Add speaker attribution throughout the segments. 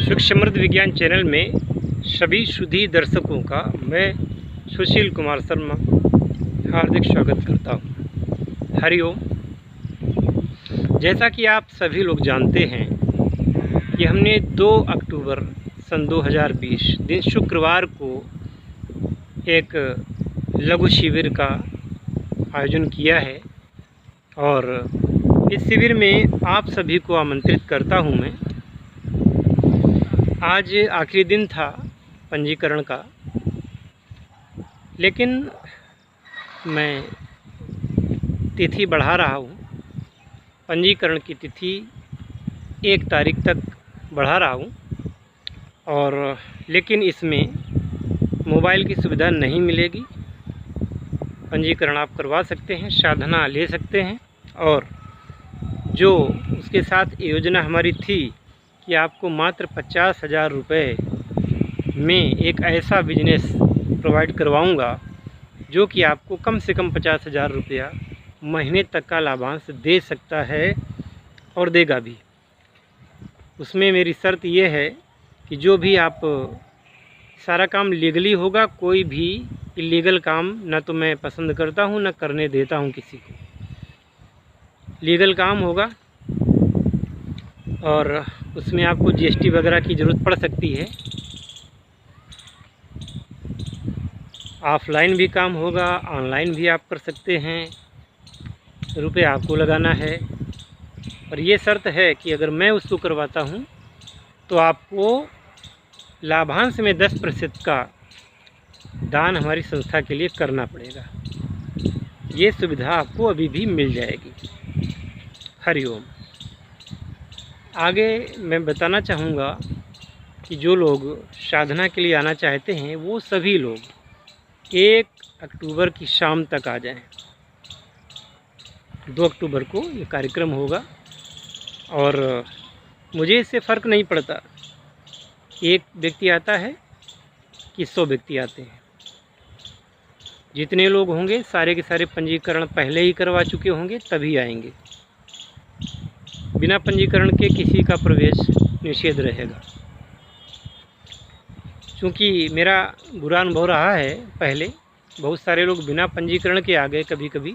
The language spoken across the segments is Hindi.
Speaker 1: सुख समृद्ध विज्ञान चैनल में सभी सुधी दर्शकों का मैं सुशील कुमार शर्मा हार्दिक स्वागत करता हूँ। हरिओम। जैसा कि आप सभी लोग जानते हैं कि हमने 2 अक्टूबर सन 2020 दिन शुक्रवार को एक लघु शिविर का आयोजन किया है और इस शिविर में आप सभी को आमंत्रित करता हूं मैं। आज आखिरी दिन था पंजीकरण का, लेकिन मैं तिथि बढ़ा रहा हूं। पंजीकरण की तिथि 1 तारीख तक बढ़ा रहा हूं और लेकिन इसमें मोबाइल की सुविधा नहीं मिलेगी। पंजीकरण आप करवा सकते हैं, साधना ले सकते हैं और जो उसके साथ योजना हमारी थी कि आपको मात्र 50,000 रुपये में एक ऐसा बिजनेस प्रोवाइड करवाऊंगा जो कि आपको कम से कम 50,000 रुपया महीने तक का लाभांश दे सकता है और देगा भी। उसमें मेरी शर्त ये है कि जो भी आप सारा काम लीगली होगा, कोई भी इलीगल काम ना तो मैं पसंद करता हूँ ना करने देता हूँ किसी को। लीगल काम होगा और उसमें आपको जीएसटी वगैरह की ज़रूरत पड़ सकती है। ऑफलाइन भी काम होगा, ऑनलाइन भी आप कर सकते हैं। रुपये आपको लगाना है और ये शर्त है कि अगर मैं उसको करवाता हूँ तो आपको लाभांश में 10% का दान हमारी संस्था के लिए करना पड़ेगा। ये सुविधा आपको अभी भी मिल जाएगी। हरिओम। आगे मैं बताना चाहूँगा कि जो लोग साधना के लिए आना चाहते हैं वो सभी लोग 1 अक्टूबर की शाम तक आ जाएं। 2 अक्टूबर को ये कार्यक्रम होगा और मुझे इससे फ़र्क नहीं पड़ता एक व्यक्ति आता है कि 100 व्यक्ति आते हैं। जितने लोग होंगे सारे के सारे पंजीकरण पहले ही करवा चुके होंगे तभी आएंगे। बिना पंजीकरण के किसी का प्रवेश निषेध रहेगा। क्योंकि मेरा बुरा अनुभव रहा है, पहले बहुत सारे लोग बिना पंजीकरण के आ गए कभी कभी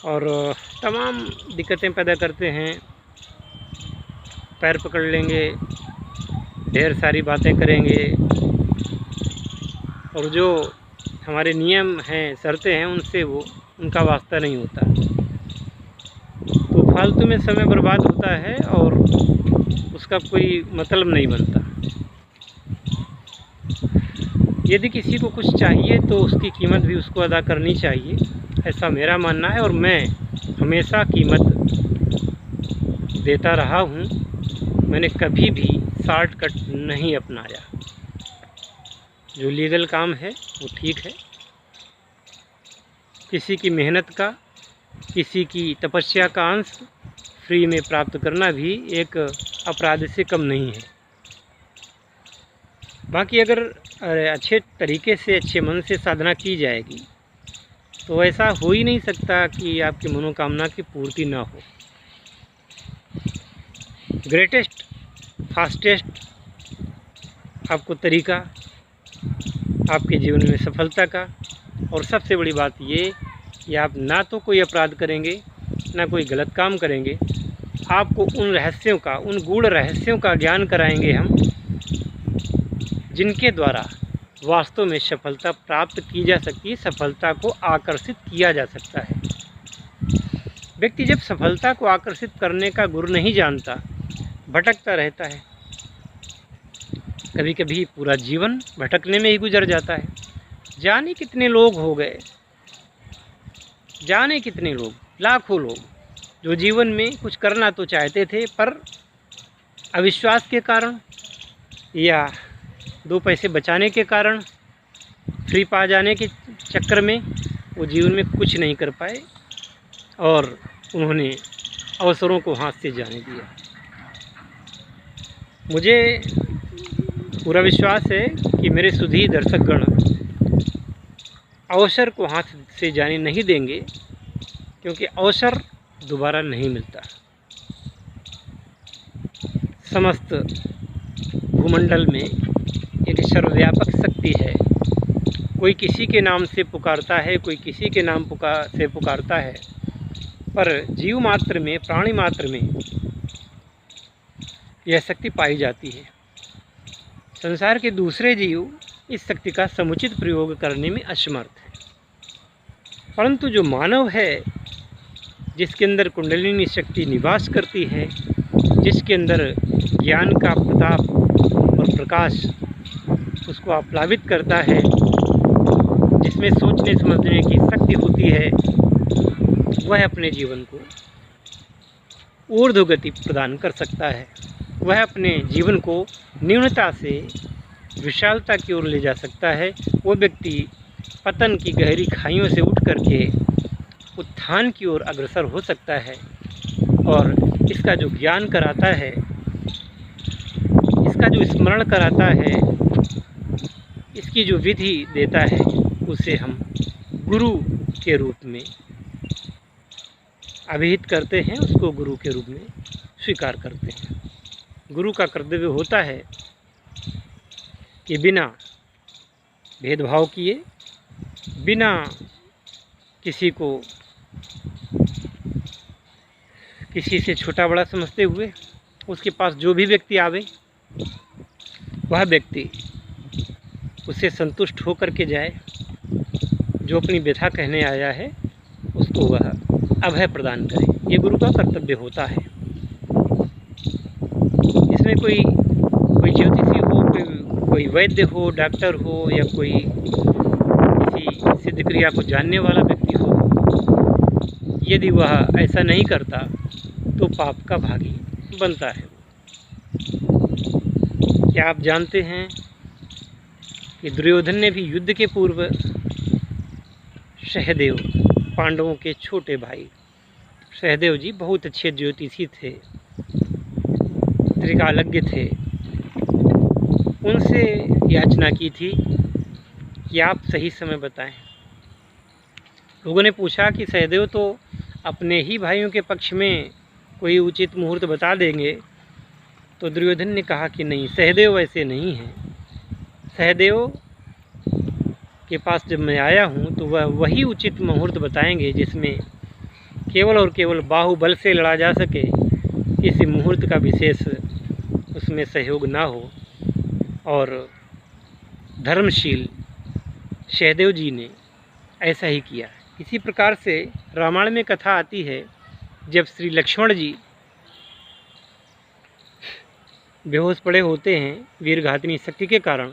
Speaker 1: और तमाम दिक्कतें पैदा करते हैं। पैर पकड़ लेंगे, ढेर सारी बातें करेंगे और जो हमारे नियम हैं, शर्तें हैं, उनसे उनका वास्ता नहीं होता। तो फालतू में समय बर्बाद होता है और उसका कोई मतलब नहीं बनता। यदि किसी को कुछ चाहिए तो उसकी कीमत भी उसको अदा करनी चाहिए, ऐसा मेरा मानना है और मैं हमेशा कीमत देता रहा हूँ। मैंने कभी भी शॉर्टकट नहीं अपनाया। जो लीगल काम है वो ठीक है। किसी की मेहनत का, किसी की तपस्या का अंश फ्री में प्राप्त करना भी एक अपराध से कम नहीं है। बाकी अगर अच्छे तरीके से, अच्छे मन से साधना की जाएगी तो ऐसा हो ही नहीं सकता कि आपकी मनोकामना की पूर्ति ना हो। ग्रेटेस्ट, फास्टेस्ट आपको तरीका आपके जीवन में सफलता का, और सबसे बड़ी बात ये कि आप ना तो कोई अपराध करेंगे ना कोई गलत काम करेंगे। आपको उन रहस्यों का, उन गूढ़ रहस्यों का ज्ञान कराएंगे हम, जिनके द्वारा वास्तव में सफलता प्राप्त की जा सकती है, सफलता को आकर्षित किया जा सकता है। व्यक्ति जब सफलता को आकर्षित करने का गुर नहीं जानता, भटकता रहता है। कभी कभी पूरा जीवन भटकने में ही गुजर जाता है। जाने कितने लोग हो गए, जाने कितने लोग, लाखों लोग जो जीवन में कुछ करना तो चाहते थे पर अविश्वास के कारण या 2 पैसे बचाने के कारण, फ्री पा जाने के चक्कर में वो जीवन में कुछ नहीं कर पाए और उन्होंने अवसरों को हाथ से जाने दिया। मुझे पूरा विश्वास है कि मेरे सुधी दर्शकगण अवसर को हाथ से जाने नहीं देंगे, क्योंकि अवसर दोबारा नहीं मिलता। समस्त भूमंडल में एक सर्वव्यापक शक्ति है। कोई किसी के नाम से पुकारता है, कोई किसी के नाम से पुकारता है, पर जीव मात्र में, प्राणी मात्र में यह शक्ति पाई जाती है। संसार के दूसरे जीव इस शक्ति का समुचित प्रयोग करने में असमर्थ है, परंतु जो मानव है, जिसके अंदर कुंडलिनी शक्ति निवास करती है, जिसके अंदर ज्ञान का प्रताप और प्रकाश उसको आप्लावित करता है, जिसमें सोचने समझने की शक्ति होती है, वह अपने जीवन को ऊर्ध्वगति प्रदान कर सकता है। वह अपने जीवन को न्यूनता से विशालता की ओर ले जा सकता है। वो व्यक्ति पतन की गहरी खाइयों से उठ करके उत्थान की ओर अग्रसर हो सकता है, और इसका जो ज्ञान कराता है, इसका जो स्मरण कराता है, इसकी जो विधि देता है, उसे हम गुरु के रूप में अभिहित करते हैं, उसको गुरु के रूप में स्वीकार करते हैं। गुरु का कर्तव्य होता है कि बिना भेदभाव किए, बिना किसी को किसी से छोटा बड़ा समझते हुए, उसके पास जो भी व्यक्ति आवे, वह व्यक्ति उससे संतुष्ट होकर के जाए। जो अपनी व्यथा कहने आया है, उसको वह अभय प्रदान करे। ये गुरु का कर्तव्य होता है। इसमें कोई ज्योतिषी हो, कोई वैद्य हो, डॉक्टर हो, या कोई किसी सिद्ध क्रिया को जानने वाला व्यक्ति हो, यदि वह ऐसा नहीं करता तो पाप का भागी बनता है। क्या आप जानते हैं कि दुर्योधन ने भी युद्ध के पूर्व सहदेव, पांडवों के छोटे भाई सहदेव जी बहुत अच्छे ज्योतिषी थे, त्रिकालज्ञ थे, उनसे याचना की थी कि आप सही समय बताएं। लोगों ने पूछा कि सहदेव तो अपने ही भाइयों के पक्ष में कोई उचित मुहूर्त बता देंगे, तो दुर्योधन ने कहा कि नहीं, सहदेव ऐसे नहीं हैं। सहदेव के पास जब मैं आया हूँ तो वह वही उचित मुहूर्त बताएंगे जिसमें केवल और केवल बाहुबल से लड़ा जा सके, किसी मुहूर्त का विशेष उसमें सहयोग ना हो। और धर्मशील सहदेव जी ने ऐसा ही किया। इसी प्रकार से रामायण में कथा आती है, जब श्री लक्ष्मण जी बेहोश पड़े होते हैं वीरघातिनी शक्ति के कारण,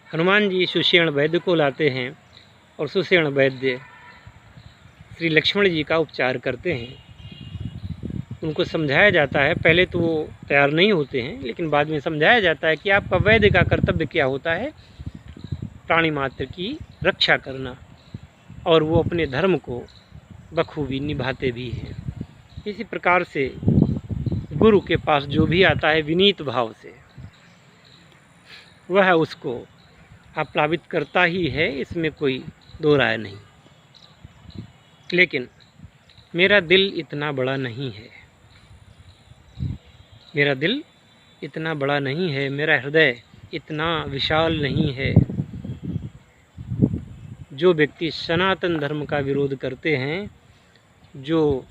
Speaker 1: हनुमान जी सुषेण वैद्य को लाते हैं और सुषेण वैद्य श्री लक्ष्मण जी का उपचार करते हैं। उनको समझाया जाता है, पहले तो वो तैयार नहीं होते हैं, लेकिन बाद में समझाया जाता है कि आपका वैद्य का कर्तव्य क्या होता है, प्राणी मात्र की रक्षा करना, और वो अपने धर्म को बखूबी निभाते भी हैं। इसी प्रकार से गुरु के पास जो भी आता है विनीत भाव से, वह उसको आप्लावित करता ही है, इसमें कोई दो राय नहीं। लेकिन मेरा दिल इतना बड़ा नहीं है, मेरा दिल इतना बड़ा नहीं है, मेरा हृदय इतना विशाल नहीं है। जो व्यक्ति सनातन धर्म का विरोध करते हैं, जो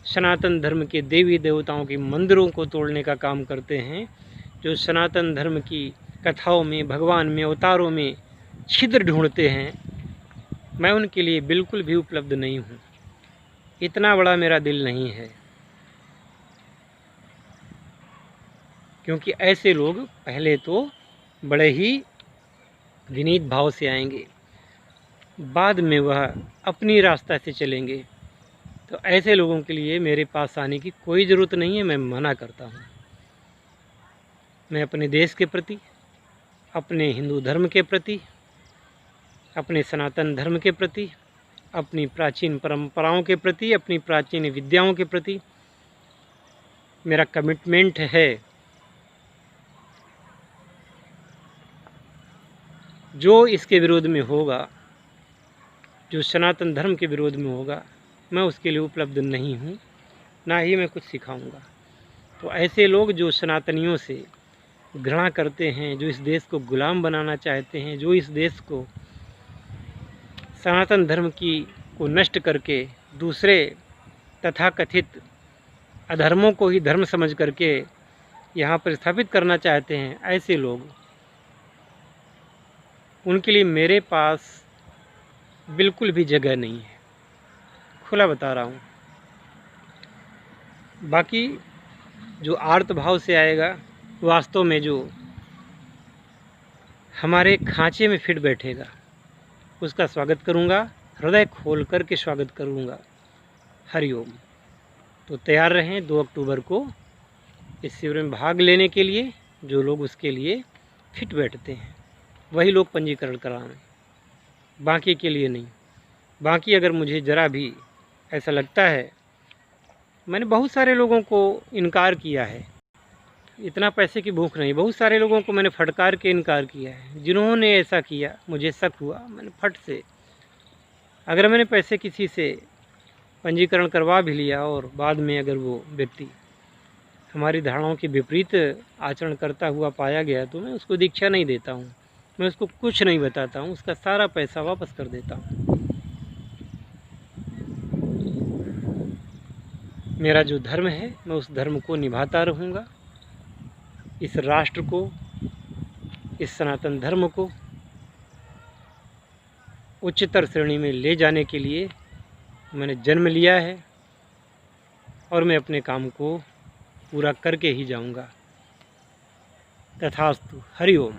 Speaker 1: सनातन धर्म के देवी देवताओं के मंदिरों को तोड़ने का काम करते हैं, जो सनातन धर्म की कथाओं में, भगवान में, अवतारों में छिद्र ढूंढते हैं, मैं उनके लिए बिल्कुल भी उपलब्ध नहीं हूँ। इतना बड़ा मेरा दिल नहीं है, क्योंकि ऐसे लोग पहले तो बड़े ही विनीत भाव से आएंगे, बाद में वह अपनी रास्ता से चलेंगे। तो ऐसे लोगों के लिए मेरे पास आने की कोई ज़रूरत नहीं है, मैं मना करता हूँ। मैं अपने देश के प्रति, अपने हिंदू धर्म के प्रति, अपने सनातन धर्म के प्रति, अपनी प्राचीन परंपराओं के प्रति, अपनी प्राचीन विद्याओं के प्रति मेरा कमिटमेंट है। जो इसके विरोध में होगा, जो सनातन धर्म के विरोध में होगा, मैं उसके लिए उपलब्ध नहीं हूँ, ना ही मैं कुछ सिखाऊंगा। तो ऐसे लोग जो सनातनियों से घृणा करते हैं, जो इस देश को गुलाम बनाना चाहते हैं, जो इस देश को सनातन धर्म को नष्ट करके दूसरे तथाकथित अधर्मों को ही धर्म समझ करके यहाँ पर स्थापित करना चाहते हैं, ऐसे लोग, उनके लिए मेरे पास बिल्कुल भी जगह नहीं है, खुला बता रहा हूँ। बाकी जो आर्त भाव से आएगा, वास्तव में जो हमारे खांचे में फिट बैठेगा, उसका स्वागत करूँगा, हृदय खोल कर के स्वागत करूँगा। हरिओम। तो तैयार रहें 2 अक्टूबर को इस शिविर में भाग लेने के लिए। जो लोग उसके लिए फिट बैठते हैं वही लोग पंजीकरण कराएं, बाकी के लिए नहीं। बाकी अगर मुझे ज़रा भी ऐसा लगता है, मैंने बहुत सारे लोगों को इनकार किया है, इतना पैसे की भूख नहीं, बहुत सारे लोगों को मैंने फटकार के इनकार किया है। जिन्होंने ऐसा किया, मुझे शक हुआ, मैंने फट से, अगर मैंने पैसे किसी से पंजीकरण करवा भी लिया और बाद में अगर वो व्यक्ति हमारी धारणाओं के विपरीत आचरण करता हुआ पाया गया, तो मैं उसको दीक्षा नहीं देता हूँ, मैं उसको कुछ नहीं बताता हूँ, उसका सारा पैसा वापस कर देता हूँ। मेरा जो धर्म है, मैं उस धर्म को निभाता रहूँगा। इस राष्ट्र को, इस सनातन धर्म को उच्चतर श्रेणी में ले जाने के लिए मैंने जन्म लिया है और मैं अपने काम को पूरा करके ही जाऊँगा। तथास्तु। हरि ओम।